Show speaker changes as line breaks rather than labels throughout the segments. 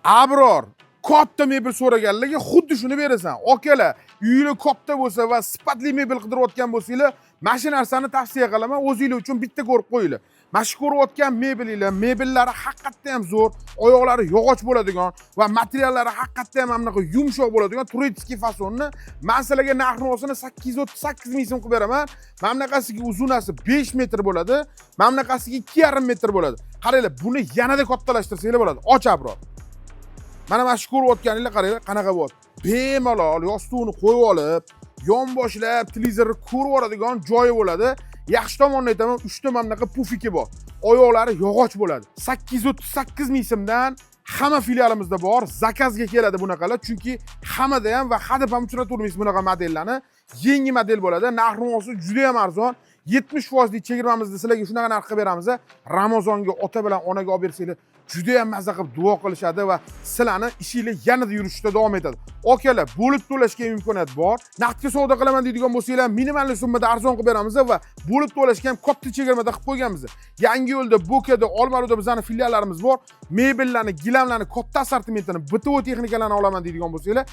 Abror katta mebel so'raganlarga xuddi shuni berasan. Akalar, uyingiz katta bo'lsa va sifatli mebel qidirayotgan bo'lsanglar, mana shu narsani tavsiya qilaman, o'zingiz uchun bitta ko'rib qo'yinglar. Mana shu ko'rayotgan mebelinglar, mebellari haqiqatda ham zo'r, oyoqlari yog'och bo'ladigan va materiallari haqiqatda ham bunaqa yumshoq bo'ladigan turetskiy fasonni men sizlarga narxini 838 ming so'm qilib beraman. Mana bunaqasiga uzunasi 5 metr bo'ladi, mana bunaqasiga 2,5 metr bo'ladi. Qaranglar, buni yanada kattalashtirsanglar bo'ladi. Och Abror. Mana shu ko'rayotganinglar qaranglar, qanaqa bo'lyapti. Bemalol yostiqni qo'yib olib, yonboshlab televizorni ko'rib oladigan joyi bo'ladi. Yaxshi tomonini aytaman, 3 ta mana bunaqa pufiki bor. Oyoqlari yog'och bo'ladi. 838 ming so'mdan hamma filialimizda bor. Zakazga keladi bunaqalar, chunki hammada ham va hadeb ham uchratavermaysiz bunaqa modellarni. Yangi model bo'ladi. Narxi juda ham arzon. 70% chegirmamizda sizlarga shunaqa narx qilib beramiz. Ramazonga ota bilan onaga olib bersanglar, juda ham mazza qilib duo qilishadi va sizlarni ishinglar yanada yurishda davom etadi. Akalar, bo'lib to'lashga imkoniyat bor. Naqdga savdo qilaman deydigan bo'lsanglar, minimal summada arzon qilib beramiz va bo'lib to'lashga ham katta chegirmada qilib qo'yganmiz. Yangiyo'lda, Bo'kada, Olmaliqda bizning filiallarimiz bor. Mebellarni, gilamlarni, katta assortimentini, BTO texnikalarni olaman deydigan bo'lsanglar,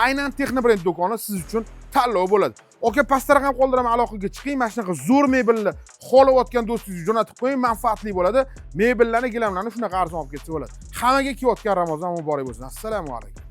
aynan Texnobrand do'koni siz uchun tanlov bo'ladi. Oka, pastda raqam qoldiraman, aloqaga chiqing. Mana shunaqa zo'r mebelni xohlayotgan do'stingizga jo'natib qo'ying, manfaatli bo'ladi. Mebellarni, gilamlarni shunaqa arzon olib ketsa bo'ladi. Hammaga kiyotgan Ramazon muborak bo'lsin. Assalomu alaykum.